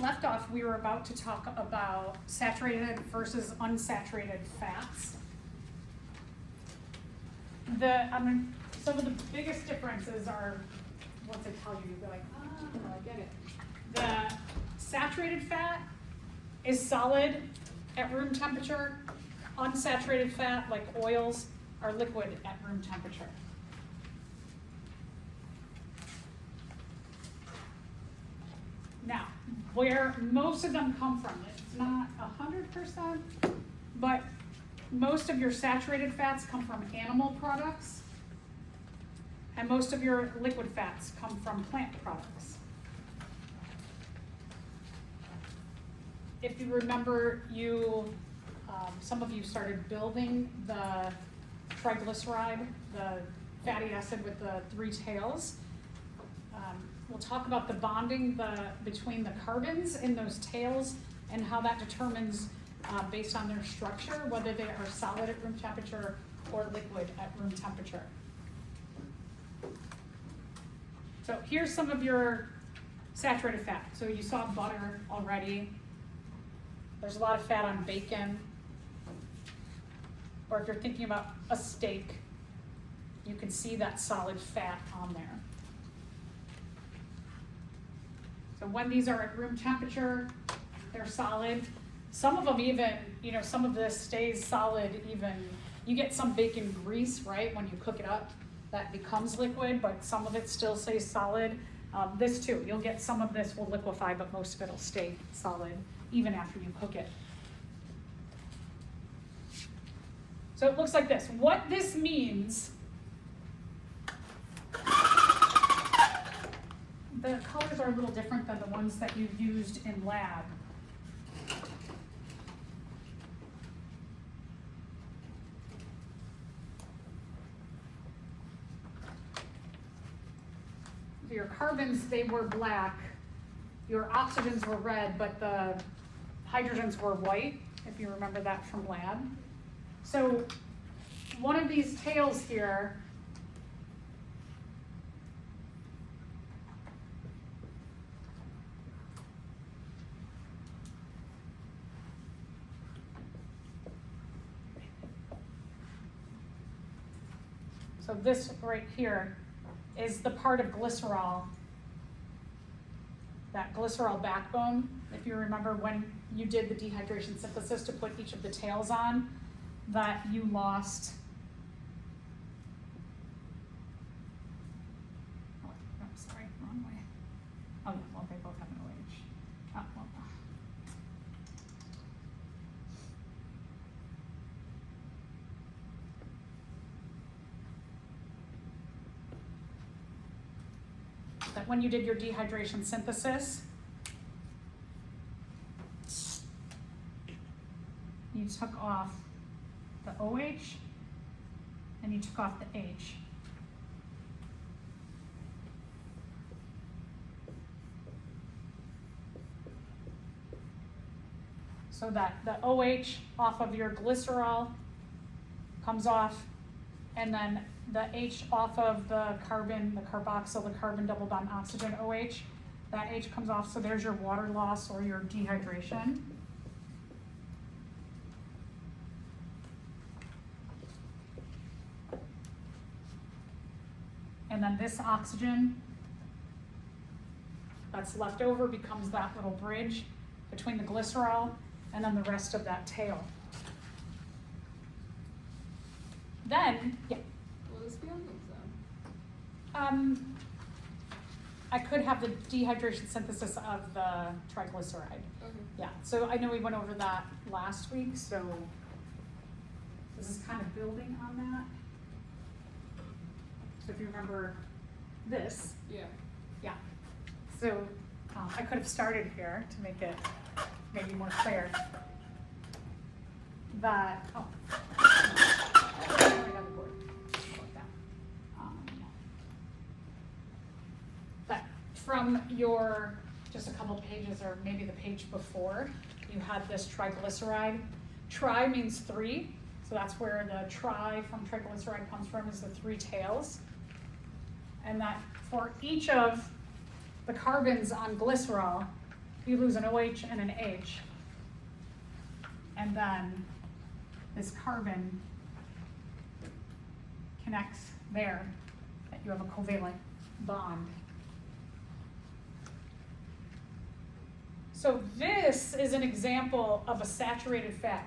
left off, we were about to talk about saturated versus unsaturated fats. Some of the biggest differences are, once I tell you, you'll be like, oh, I get it. The saturated fat is solid at room temperature. Unsaturated fat, like oils, are liquid at room temperature. Now, where most of them come from, it's not 100%, but most of your saturated fats come from animal products, and most of your liquid fats come from plant products. If you remember, some of you started building the triglyceride, the fatty acid with the three tails. We'll talk about the bonding between the carbons in those tails and how that determines, based on their structure, whether they are solid at room temperature or liquid at room temperature. So here's some of your saturated fat. So you saw butter already. There's a lot of fat on bacon. Or if you're thinking about a steak, you can see that solid fat on there. So when these are at room temperature, they're solid. Some of them even, some of this stays solid even. You get some bacon grease, right? When you cook it up, that becomes liquid, but some of it still stays solid. This too, you'll get some of this will liquefy, but most of it will stay solid even after you cook it. So it looks like this. What this means, the colors are a little different than the ones that you used in lab. So your carbons, they were black. Your oxygens were red, but the hydrogens were white, if you remember that from lab. So one of these tails here so this right here is the part of glycerol, that glycerol backbone. If you remember when you did the dehydration synthesis to put each of the tails on, that you lost. Oh, sorry, wrong way. Oh, yeah, well, they both have an OH. Oh, well. That when you did your dehydration synthesis, you took off the OH and you took off the H. So that the OH off of your glycerol comes off, and then the H off of the carbon, the carboxyl, the carbon double bond oxygen OH, that H comes off, so there's your water loss or your dehydration. And then this oxygen that's left over becomes that little bridge between the glycerol and then the rest of that tail. Then, yeah. Will this be on exam? I could have the dehydration synthesis of the triglyceride. Okay. Yeah, so I know we went over that last week, so this is kind of building on that. So if you remember this. Yeah. Yeah. So I could have started here to make it maybe more clear that, that from your, just a couple pages or maybe the page before, you had this triglyceride. Tri means three, so that's where the tri from triglyceride comes from, is the three tails. And that for each of the carbons on glycerol, you lose an OH and an H. And then this carbon connects there, that you have a covalent bond. So this is an example of a saturated fat.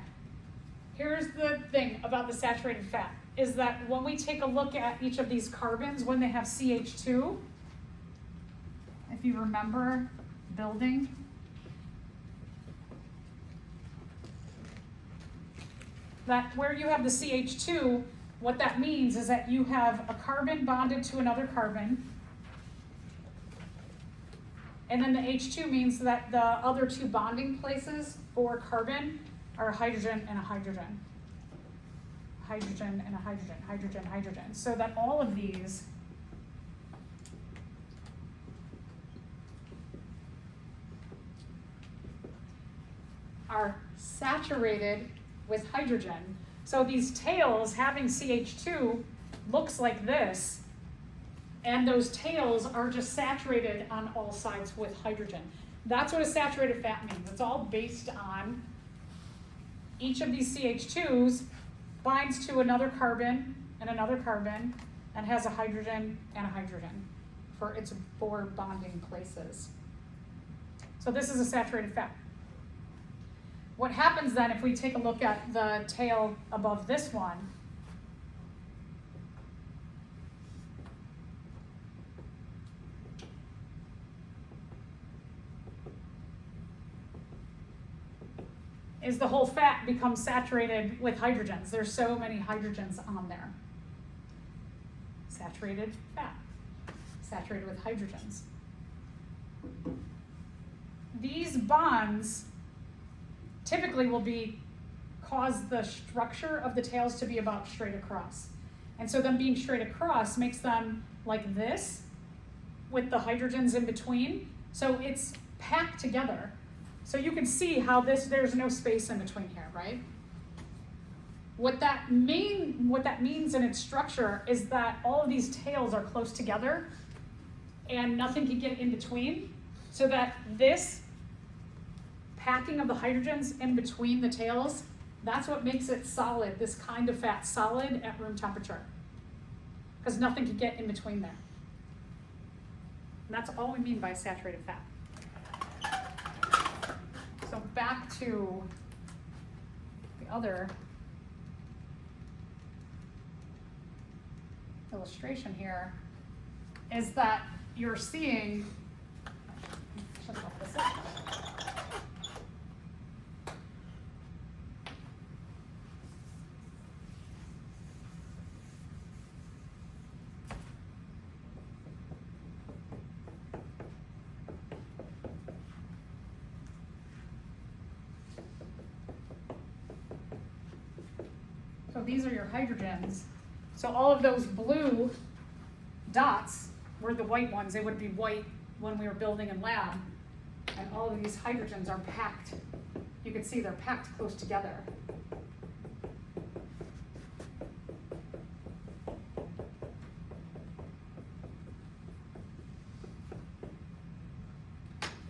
Here's the thing about the saturated fat, is that when we take a look at each of these carbons, when they have CH2, if you remember building, that where you have the CH2, what that means is that you have a carbon bonded to another carbon, and then the H2 means that the other two bonding places for carbon are a hydrogen and a hydrogen. Hydrogen and a hydrogen, hydrogen, hydrogen. So that all of these are saturated with hydrogen. So these tails having CH2 looks like this, and those tails are just saturated on all sides with hydrogen. That's what a saturated fat means. It's all based on each of these CH2s binds to another carbon and has a hydrogen and a hydrogen for its 4 bonding places. So this is a saturated fat. What happens then if we take a look at the tail above this one? Is the whole fat becomes saturated with hydrogens. There's so many hydrogens on there. Saturated fat, saturated with hydrogens. These bonds typically will cause the structure of the tails to be about straight across. And so them being straight across makes them like this with the hydrogens in between. So it's packed together. So you can see how there's no space in between here, right? What that means in its structure is that all of these tails are close together and nothing can get in between, so that this packing of the hydrogens in between the tails, that's what makes it solid, this kind of fat solid at room temperature, because nothing can get in between there. And that's all we mean by saturated fat. So back to the other illustration here, is that you're seeing, so these are your hydrogens. So all of those blue dots were the white ones. They would be white when we were building in lab. And all of these hydrogens are packed. You can see they're packed close together.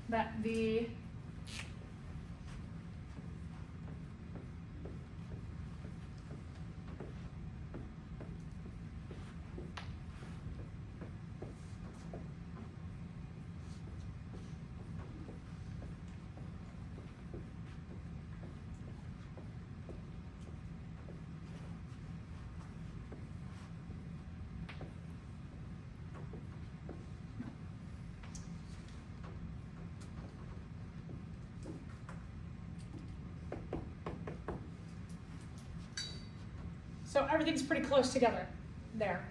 That the so everything's pretty close together there.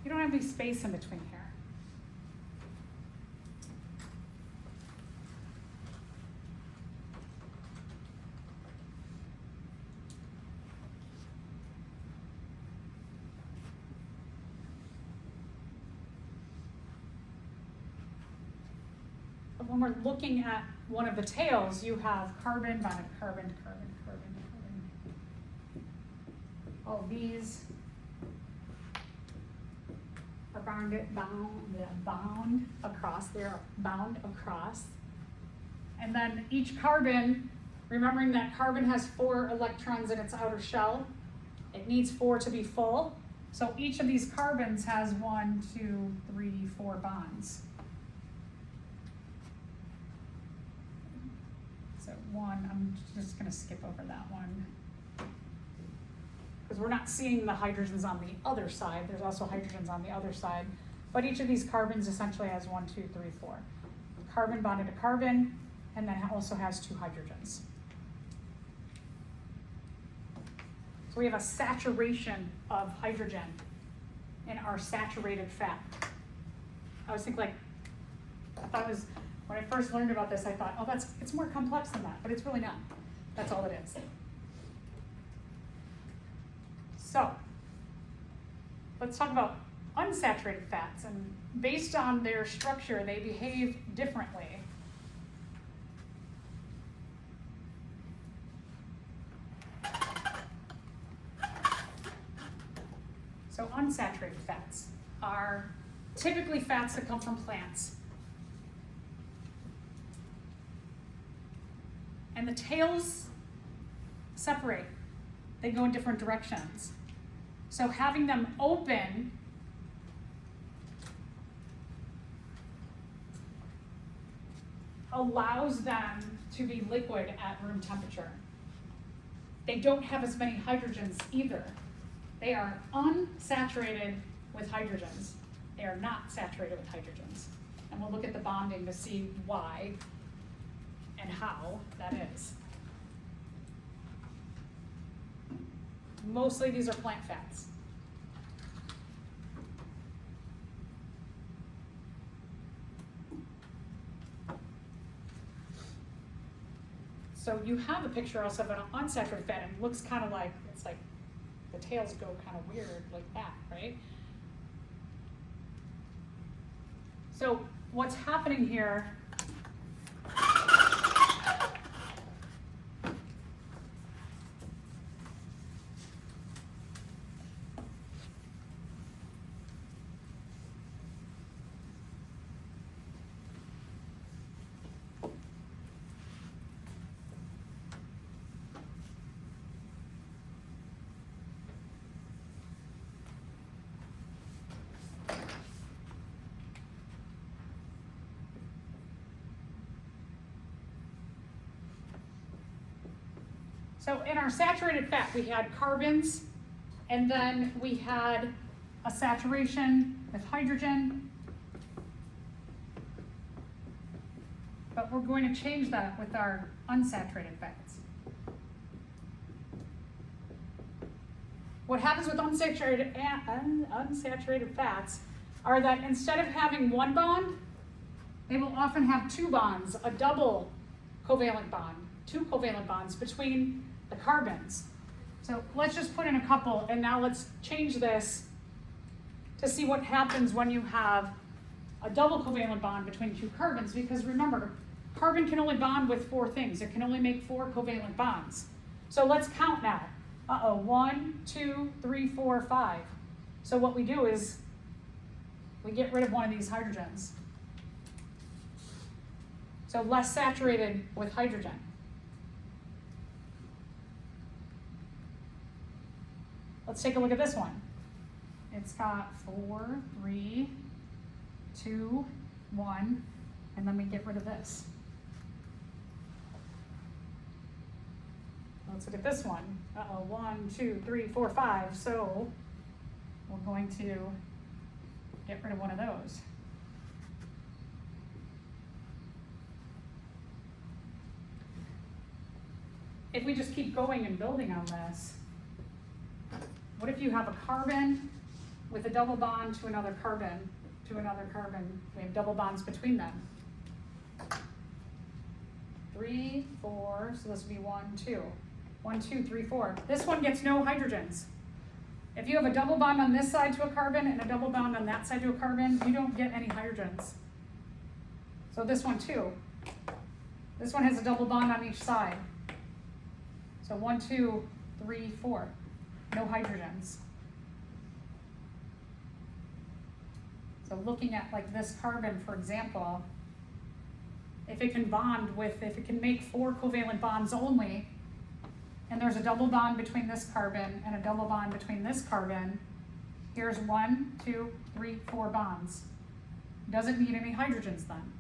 You don't have any space in between here. When we're looking at one of the tails, you have carbon, bonded carbon, carbon, carbon, carbon. All these bound across. They're bound across. And then each carbon, remembering that carbon has 4 electrons in its outer shell, it needs 4 to be full. So each of these carbons has 1, 2, 3, 4 bonds. So 1, I'm just going to skip over that one, because we're not seeing the hydrogens on the other side. There's also hydrogens on the other side. But each of these carbons essentially has 1, 2, 3, 4. Carbon bonded to carbon, and then also has 2 hydrogens. So we have a saturation of hydrogen in our saturated fat. I was thinking, when I first learned about this, I thought, oh, it's more complex than that, but it's really not. That's all it is. So, let's talk about unsaturated fats, and based on their structure, they behave differently. So unsaturated fats are typically fats that come from plants. And the tails separate. They go in different directions. So having them open allows them to be liquid at room temperature. They don't have as many hydrogens either. They are unsaturated with hydrogens. They are not saturated with hydrogens. And we'll look at the bonding to see why and how that is. Mostly these are plant fats. So you have a picture also of an unsaturated fat, and it looks kind of like, it's like the tails go kind of weird like that, right? So what's happening here So in our saturated fat, we had carbons, and then we had a saturation with hydrogen. But we're going to change that with our unsaturated fats. What happens with unsaturated fats are that instead of having 1 bond, they will often have 2 bonds, a double covalent bond, 2 covalent bonds between the carbons. So let's just put in a couple, and now let's change this to see what happens when you have a double covalent bond between 2 carbons, because remember, carbon can only bond with 4 things. It can only make 4 covalent bonds. So let's count now. 1, 2, 3, 4, 5. So what we do is we get rid of one of these hydrogens. So less saturated with hydrogen. Let's take a look at this one. It's got 4, 3, 2, 1, and then we get rid of this. Let's look at this one. 1, 2, 3, 4, 5. So we're going to get rid of one of those. If we just keep going and building on this, what if you have a carbon with a double bond to another carbon, to another carbon? We have double bonds between them. 3, 4, so this would be 1, 2. 1, 2, 3, 4. This one gets no hydrogens. If you have a double bond on this side to a carbon and a double bond on that side to a carbon, you don't get any hydrogens. So this one too. This one has a double bond on each side. So 1, 2, 3, 4. No hydrogens. So looking at like this carbon, for example, if it can make 4 covalent bonds only, and there's a double bond between this carbon and a double bond between this carbon, here's 1, 2, 3, 4 bonds. Doesn't need any hydrogens then.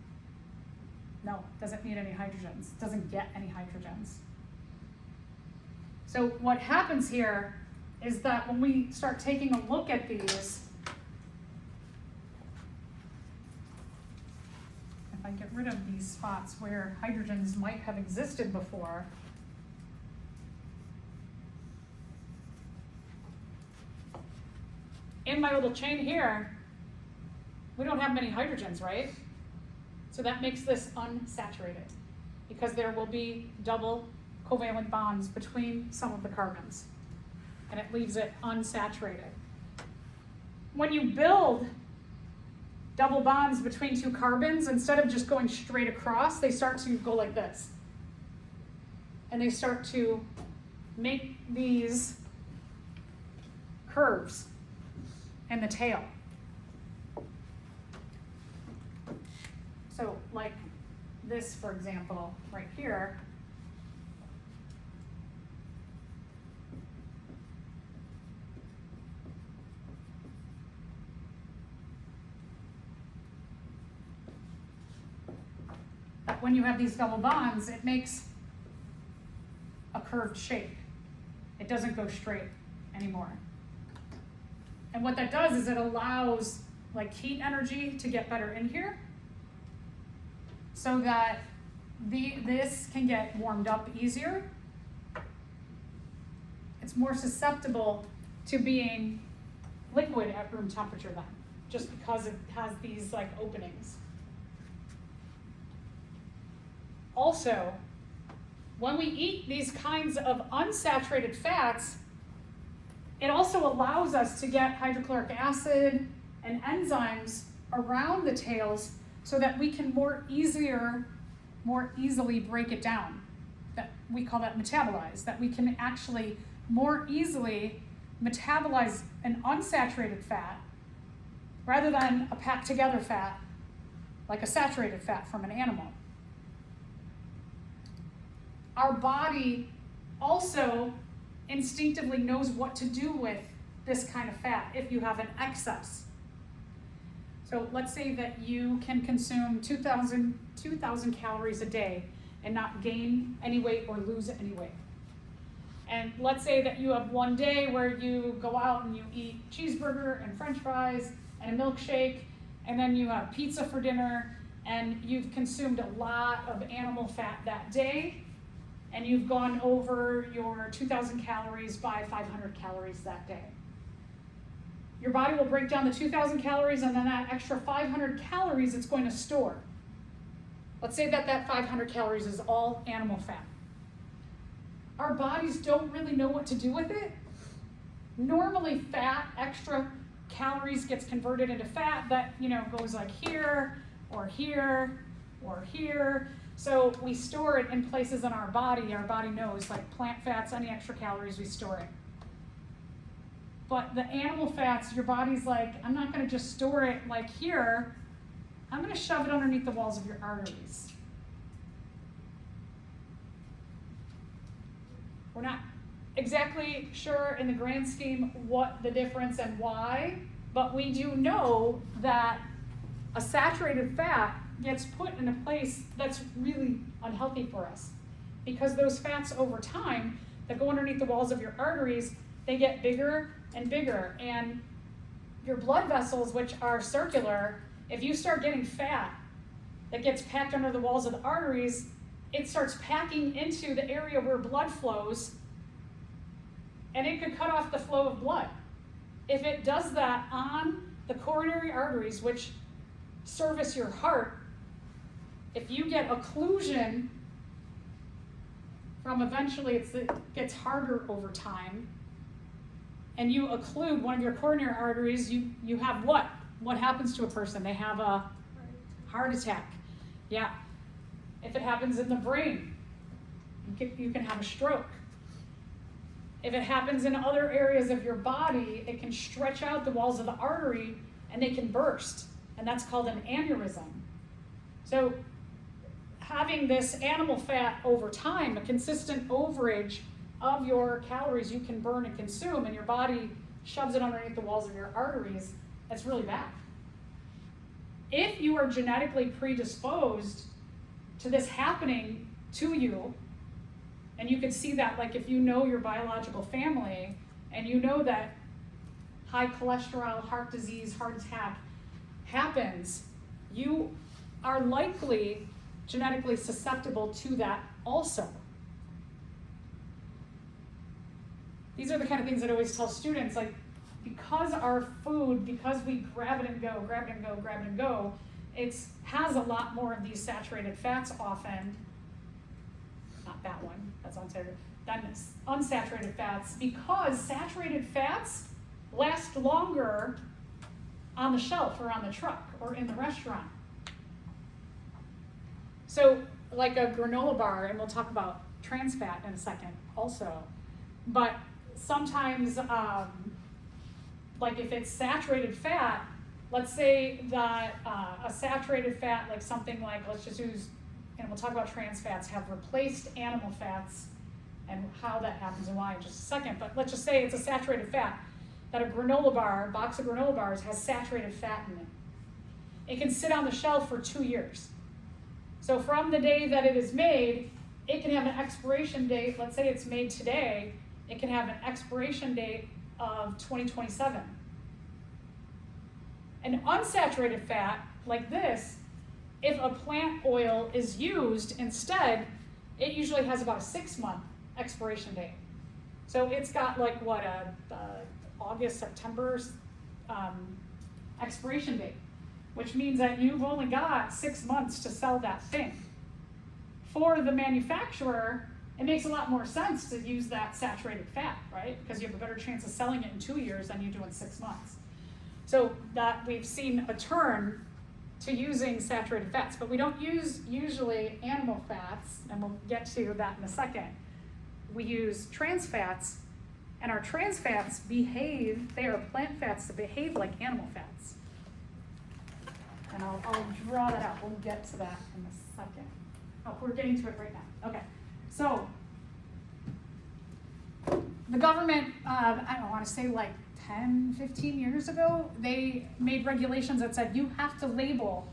No, doesn't need any hydrogens. Doesn't get any hydrogens. So what happens here is that when we start taking a look at these, if I get rid of these spots where hydrogens might have existed before, in my little chain here, we don't have many hydrogens, right? So that makes this unsaturated because there will be double covalent bonds between some of the carbons, and it leaves it unsaturated. When you build double bonds between 2 carbons, instead of just going straight across, they start to go like this. And they start to make these curves in the tail. So like this, for example, right here, when you have these double bonds, it makes a curved shape. It doesn't go straight anymore. And what that does is it allows like heat energy to get better in here so that this can get warmed up easier. It's more susceptible to being liquid at room temperature then, just because it has these like openings. Also, when we eat these kinds of unsaturated fats, it also allows us to get hydrochloric acid and enzymes around the tails so that we can more easily break it down. That we call that metabolize, that we can actually more easily metabolize an unsaturated fat rather than a packed together fat, like a saturated fat from an animal. Our body also instinctively knows what to do with this kind of fat if you have an excess. So let's say that you can consume 2,000 calories a day and not gain any weight or lose any weight. And let's say that you have one day where you go out and you eat cheeseburger and french fries and a milkshake, and then you have pizza for dinner, and you've consumed a lot of animal fat that day, and you've gone over your 2,000 calories by 500 calories that day. Your body will break down the 2,000 calories, and then that extra 500 calories it's going to store. Let's say that 500 calories is all animal fat. Our bodies don't really know what to do with it. Normally fat, extra calories gets converted into fat that goes like here, or here, or here. So we store it in places in our body. Our body knows, like plant fats, any extra calories, we store it. But the animal fats, your body's like, I'm not going to just store it like here. I'm going to shove it underneath the walls of your arteries. We're not exactly sure in the grand scheme what the difference and why, but we do know that a saturated fat gets put in a place that's really unhealthy for us, because those fats over time that go underneath the walls of your arteries, they get bigger and bigger, and your blood vessels, which are circular, if you start getting fat that gets packed under the walls of the arteries, it starts packing into the area where blood flows, and it could cut off the flow of blood. If it does that on the coronary arteries, which service your heart, if you get occlusion from eventually it gets harder over time, and you occlude one of your coronary arteries, you have what? What happens to a person? They have a heart attack. Yeah. If it happens in the brain, you can have a stroke. If it happens in other areas of your body, it can stretch out the walls of the artery and they can burst. and that's called an aneurysm. So having this animal fat over time, a consistent overage of your calories you can burn and consume, and your body shoves it underneath the walls of your arteries, that's really bad. If you are genetically predisposed to this happening to you, and you can see that, like if you know your biological family, and you know that high cholesterol, heart disease, heart attack happens, you are likely genetically susceptible to that also. These are the kind of things that I always tell students, like, because our food, because we grab it and go, grab it and go, grab it and go, it has a lot more of these saturated fats often, not that one, that's unsaturated, than unsaturated fats, because saturated fats last longer on the shelf or on the truck or in the restaurant. So like a granola bar, and we'll talk about trans fat in a second also, but sometimes like if it's saturated fat, let's say that a saturated fat, like something like, let's just use, and we'll talk about trans fats, have replaced animal fats and how that happens and why in just a second, but let's just say it's a saturated fat, that a granola bar, box of granola bars has saturated fat in it. It can sit on the shelf for 2 years. So from the day that it is made, it can have an expiration date, let's say it's made today, it can have an expiration date of 2027. An unsaturated fat, like this, if a plant oil is used instead, it usually has about a 6-month expiration date. So it's got like what, August, September expiration date, which means that you've only got 6 months to sell that thing. For the manufacturer, it makes a lot more sense to use that saturated fat, right? Because you have a better chance of selling it in 2 years than you do in 6 months. So that we've seen a turn to using saturated fats, but we don't use usually animal fats, and we'll get to that in a second. We use trans fats, and our trans fats behave, they are plant fats that behave like animal fats. And I'll draw that out, we'll get to that in a second. Oh, we're getting to it right now. Okay, so the government, I don't want to say like 10, 15 years ago, they made regulations that said you have to label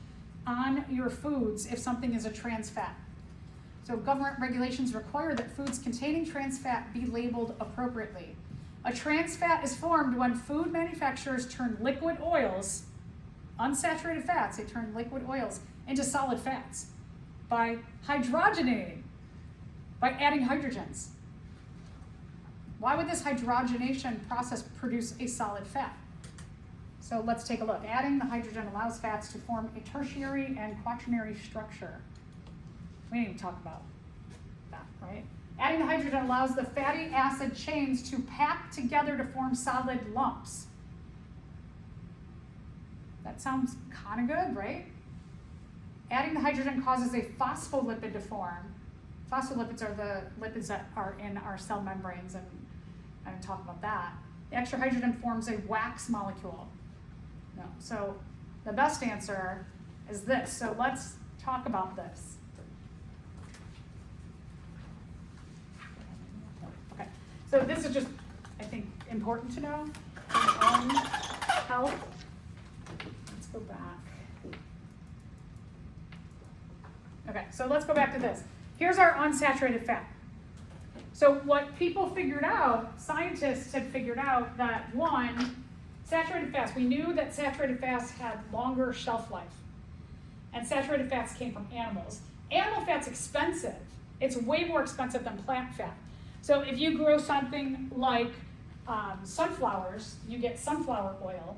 on your foods if something is a trans fat. So government regulations require that foods containing trans fat be labeled appropriately. A trans fat is formed when food manufacturers turn liquid oils, unsaturated fats, they turn liquid oils into solid fats by hydrogenating, by adding hydrogens. Why would this hydrogenation process produce a solid fat? So let's take a look. Adding the hydrogen allows fats to form a tertiary and quaternary structure. We didn't even talk about that, right? Adding the hydrogen allows the fatty acid chains to pack together to form solid lumps. That sounds kind of good, right? Adding the hydrogen causes a phospholipid to form. Phospholipids are the lipids that are in our cell membranes, and I didn't talk about that. The extra hydrogen forms a wax molecule. No. So the best answer is this. So let's talk about this. Okay. So this is just, I think, important to know for your own health. Let's go back. Okay, so let's go back to this. Here's our unsaturated fat. So what people figured out, scientists had figured out that one, saturated fats, we knew that saturated fats had longer shelf life. And saturated fats came from animals. Animal fat's expensive. It's way more expensive than plant fat. So if you grow something like sunflowers, you get sunflower oil,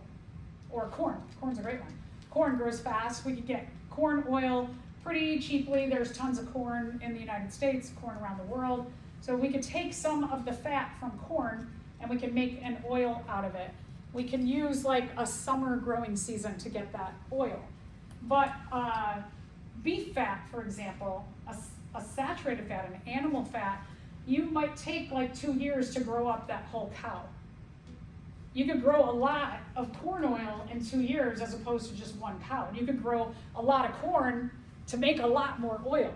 or corn. Corn's a great one. Corn grows fast. We could get corn oil pretty cheaply. There's tons of corn in the United States, corn around the world. So we could take some of the fat from corn and we can make an oil out of it. We can use like a summer growing season to get that oil. But beef fat, for example, a saturated fat, an animal fat, you might take like 2 years to grow up that whole cow. you could grow a lot of corn oil in 2 years as opposed to just 1 cow. And you could grow a lot of corn to make a lot more oil.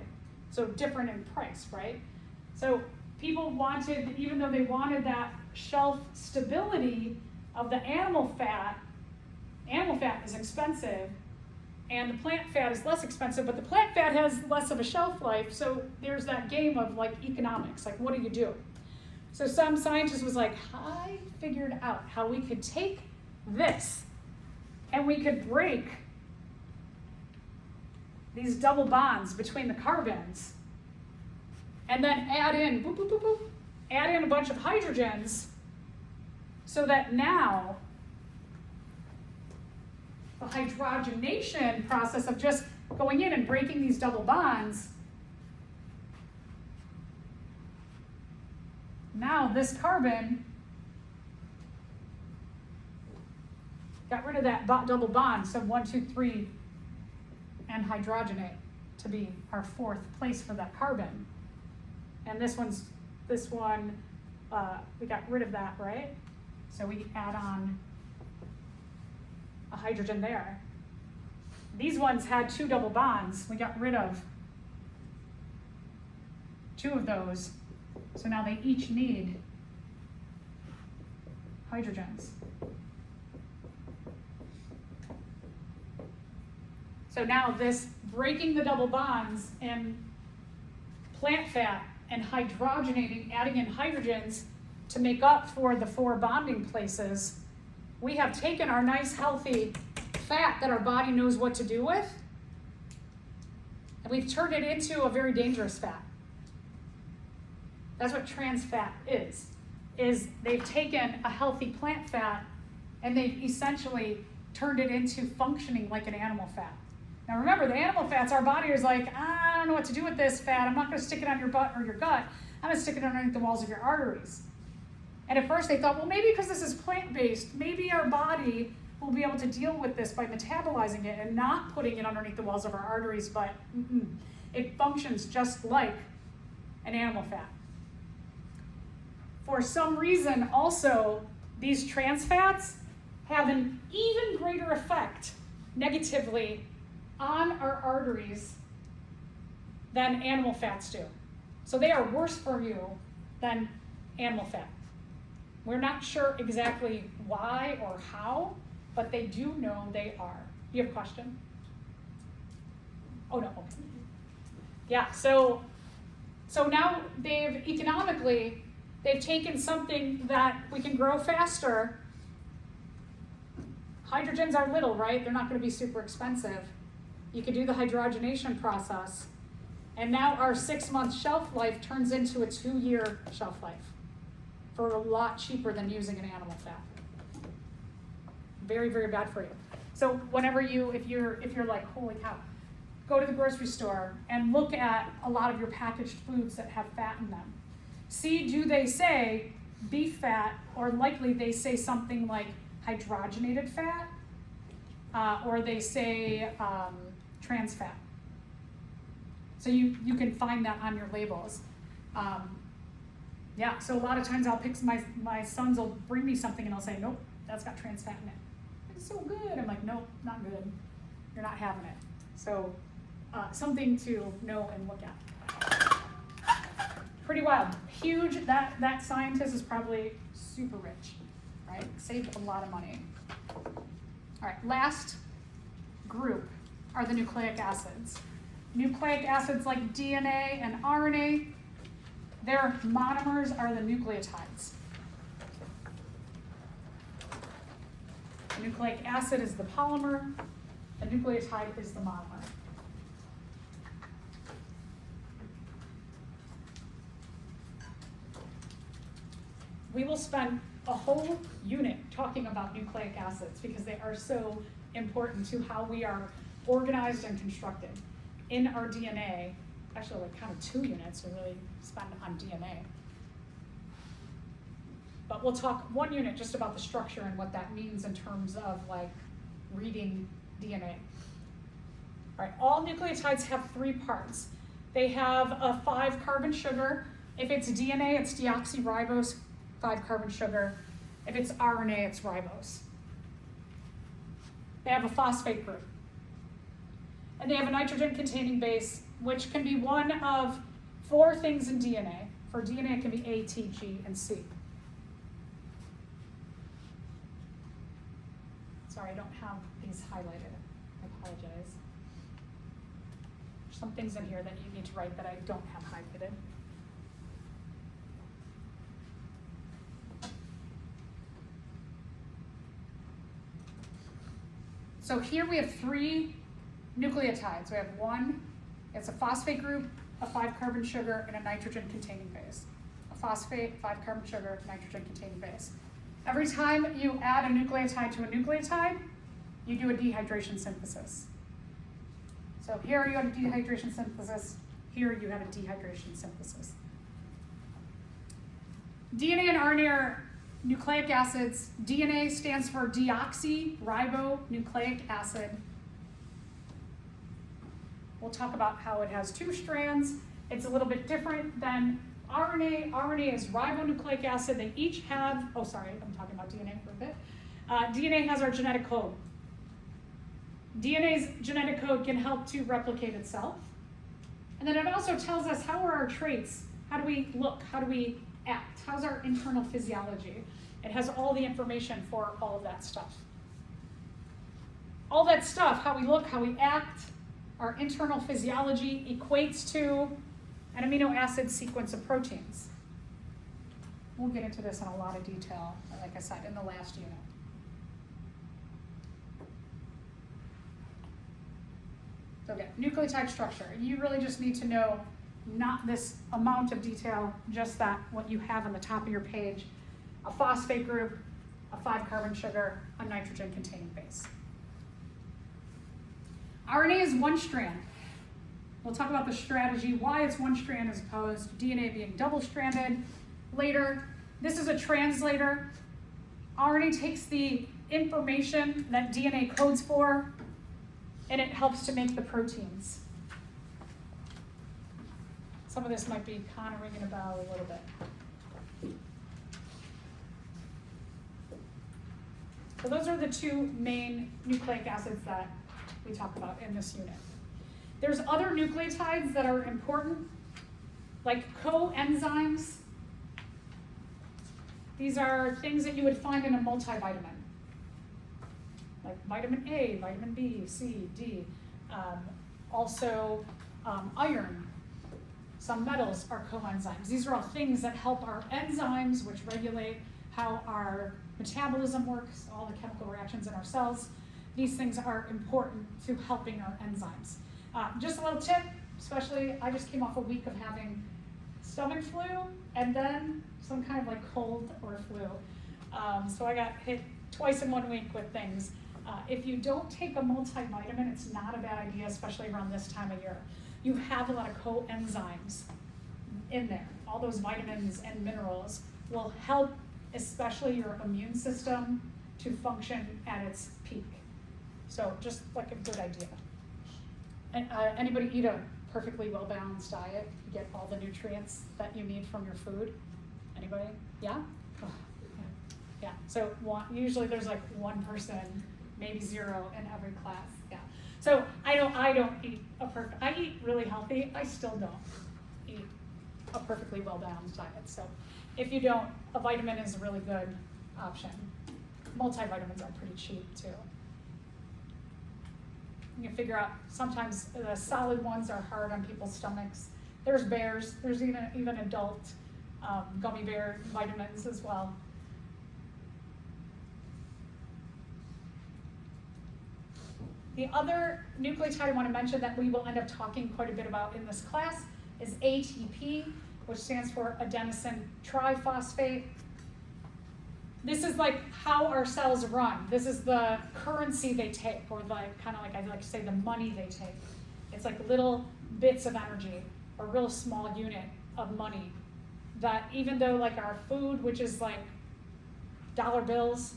So different in price, right? So people wanted, even though they wanted that shelf stability of the animal fat is expensive, and the plant fat is less expensive, but the plant fat has less of a shelf life, so there's that game of like economics, like what do you do? So some scientist was like, I figured out how we could take this and we could break these double bonds between the carbons and then add in, boop, boop, boop, boop, add in a bunch of hydrogens so that now the hydrogenation process of just going in and breaking these double bonds, now this carbon got rid of that double bond, so 1, 2, 3, and hydrogenate to be our 4th place for that carbon. And this one, we got rid of that, right? So we add on a hydrogen there. These ones had 2 double bonds. We got rid of 2 of those. So now they each need hydrogens. So now this breaking the double bonds in plant fat and hydrogenating, adding in hydrogens to make up for the 4 bonding places, we have taken our nice healthy fat that our body knows what to do with, and we've turned it into a very dangerous fat. That's what trans fat is they've taken a healthy plant fat and they've essentially turned it into functioning like an animal fat. Now remember, the animal fats, our body is like, I don't know what to do with this fat. I'm not going to stick it on your butt or your gut. I'm going to stick it underneath the walls of your arteries. And at first they thought, well, maybe because this is plant-based, maybe our body will be able to deal with this by metabolizing it and not putting it underneath the walls of our arteries, but it functions just like an animal fat. For some reason, also, these trans fats have an even greater effect negatively on our arteries than animal fats do. So they are worse for you than animal fat. We're not sure exactly why or how, but they do know they are. You have a question? Oh no. Yeah, so now they've taken something that we can grow faster. Hydrogens are little, right? They're not going to be super expensive. You could do the hydrogenation process. And now our 6-month shelf life turns into a 2-year shelf life for a lot cheaper than using an animal fat. Very, very bad for you. So whenever if you're like, holy cow, go to the grocery store and look at a lot of your packaged foods that have fat in them. See, do they say beef fat, or likely they say something like hydrogenated fat, or they say trans fat. So you can find that on your labels. Yeah, so a lot of times I'll pick, my sons will bring me something and I'll say, nope, that's got trans fat in it. It's so good. I'm like, nope, not good. You're not having it. So something to know and look at. Pretty wild. Huge. That scientist is probably super rich, right? Saved a lot of money. All right, last group are the nucleic acids. Nucleic acids like DNA and RNA, their monomers are the nucleotides. The nucleic acid is the polymer, the nucleotide is the monomer. We will spend a whole unit talking about nucleic acids because they are so important to how we are organized and constructed. In our DNA, actually like kind of 2 units to really spend on DNA. But we'll talk 1 unit just about the structure and what that means in terms of like reading DNA. All right, all nucleotides have 3 parts. They have a 5-carbon sugar. If it's DNA, it's deoxyribose 5-carbon sugar. If it's RNA, it's ribose. They have a phosphate group. And they have a nitrogen-containing base, which can be one of 4 things in DNA. For DNA, it can be A, T, G, and C. Sorry, I don't have these highlighted. I apologize. There's some things in here that you need to write that I don't have highlighted. So here we have 3 nucleotides. We have one, it's a phosphate group, a 5-carbon sugar, and a nitrogen-containing base. A phosphate, 5-carbon sugar, nitrogen-containing base. Every time you add a nucleotide to a nucleotide, you do a dehydration synthesis. So here you have a dehydration synthesis, here you have a dehydration synthesis. DNA and RNA are nucleic acids. DNA stands for deoxyribonucleic acid. We'll talk about how it has 2 strands. It's a little bit different than RNA. RNA is ribonucleic acid. They each have, oh sorry, I'm talking about DNA for a bit. DNA has our genetic code. DNA's genetic code can help to replicate itself. And then it also tells us how are our traits, how do we look, how do we act, how's our internal physiology. It has all the information for all of that stuff. All that stuff, how we look, how we act, our internal physiology equates to an amino acid sequence of proteins. We'll get into this in a lot of detail, like I said, in the last unit. So again, nucleotide structure. You really just need to know not this amount of detail, just that what you have on the top of your page. A phosphate group, a 5-carbon sugar, a nitrogen-containing base. RNA is 1 strand. We'll talk about the strategy, why it's 1 strand as opposed to DNA being double-stranded later. This is a translator. RNA takes the information that DNA codes for, and it helps to make the proteins. Some of this might be kind of ringing a bell a little bit. So those are the 2 main nucleic acids that we talk about in this unit. There's other nucleotides that are important, like coenzymes. These are things that you would find in a multivitamin, like vitamin A, vitamin B, C, D. Also iron. Some metals are coenzymes. These are all things that help our enzymes, which regulate how our metabolism works, all the chemical reactions in our cells. These things are important to helping our enzymes. Just a little tip, especially I just came off a week of having stomach flu and then some kind of like cold or flu. So I got hit twice in 1 week with things. If you don't take a multivitamin, it's not a bad idea, especially around this time of year. You have a lot of coenzymes in there. All those vitamins and minerals will help, especially your immune system, to function at its peak. So just like a good idea. And anybody eat a perfectly well-balanced diet? You get all the nutrients that you need from your food? Anybody? Yeah? Oh, yeah. So usually there's like 1 person, maybe 0 in every class. Yeah. So I don't eat I eat really healthy. I still don't eat a perfectly well-balanced diet. So if you don't, a vitamin is a really good option. Multivitamins are pretty cheap too. You can figure out, sometimes the solid ones are hard on people's stomachs. There's bears, there's even adult gummy bear vitamins as well. The other nucleotide I want to mention that we will end up talking quite a bit about in this class is ATP, which stands for adenosine triphosphate. This is like how our cells run. This is the currency they take, or like kind of like I like to say the money they take. It's like little bits of energy, a real small unit of money that even though like our food, which is like dollar bills,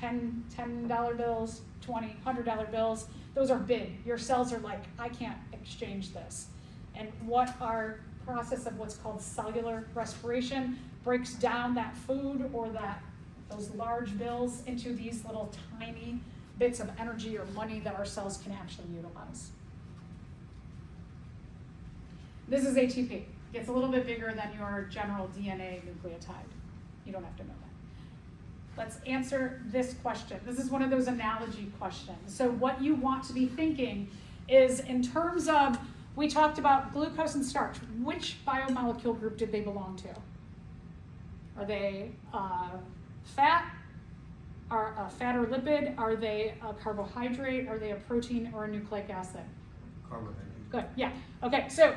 $10 bills, $20, $100 bills, those are big. Your cells are like, I can't exchange this. And what our process of what's called cellular respiration breaks down that food or that those large bills into these little tiny bits of energy or money that our cells can actually utilize. This is ATP. It's a little bit bigger than your general DNA nucleotide. You don't have to know that. Let's answer this question. This is one of those analogy questions. So what you want to be thinking is in terms of, we talked about glucose and starch. Which biomolecule group did they belong to? Are they fat? Are fat or lipid? Are they a carbohydrate? Are they a protein or a nucleic acid? Carbohydrate. Good, yeah. Okay, so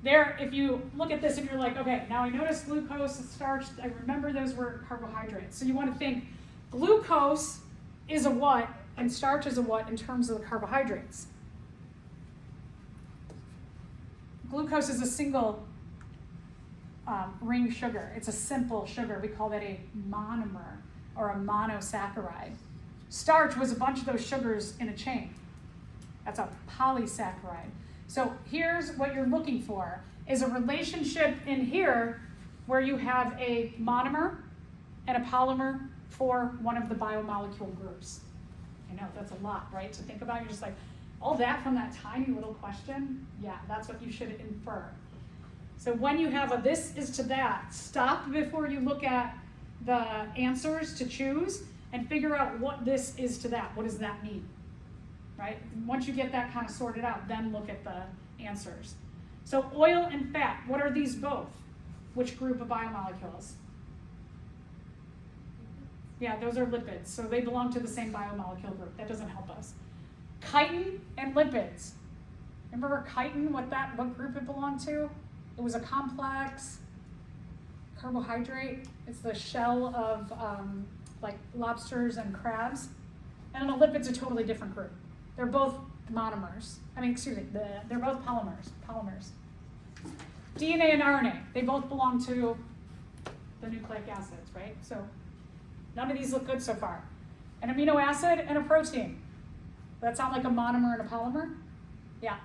there, if you look at this and you're like, okay, now I notice glucose and starch, I remember those were carbohydrates. So you want to think glucose is a what and starch is a what in terms of the carbohydrates. Glucose is a single ring sugar. It's a simple sugar. We call that a monomer or a monosaccharide. Starch was a bunch of those sugars in a chain. That's a polysaccharide. So here's what you're looking for, is a relationship in here where you have a monomer and a polymer for one of the biomolecule groups. I know, that's a lot, right, to think about. You're just like, all that from that tiny little question? Yeah, that's what you should infer. So when you have a this is to that, stop before you look at the answers to choose and figure out what this is to that. What does that mean? Right? Once you get that kind of sorted out, then look at the answers. So oil and fat, what are these both? Which group of biomolecules? Yeah, those are lipids, so they belong to the same biomolecule group. That doesn't help us. Chitin and lipids. Remember chitin, what group it belonged to? It was a complex carbohydrate. It's the shell of like lobsters and crabs. And then a lipid's a totally different group. They're both monomers. They're both polymers. DNA and RNA, they both belong to the nucleic acids, right? So none of these look good so far. An amino acid and a protein. Does that sound like a monomer and a polymer? Yeah,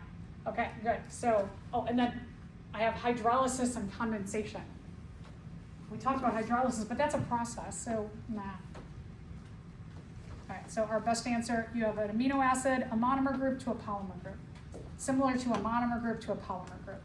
okay, good. So, and then I have hydrolysis and condensation. We talked about hydrolysis, but that's a process, so nah. All right, so our best answer, you have an amino acid, a monomer group to a polymer group. Similar to a monomer group to a polymer group.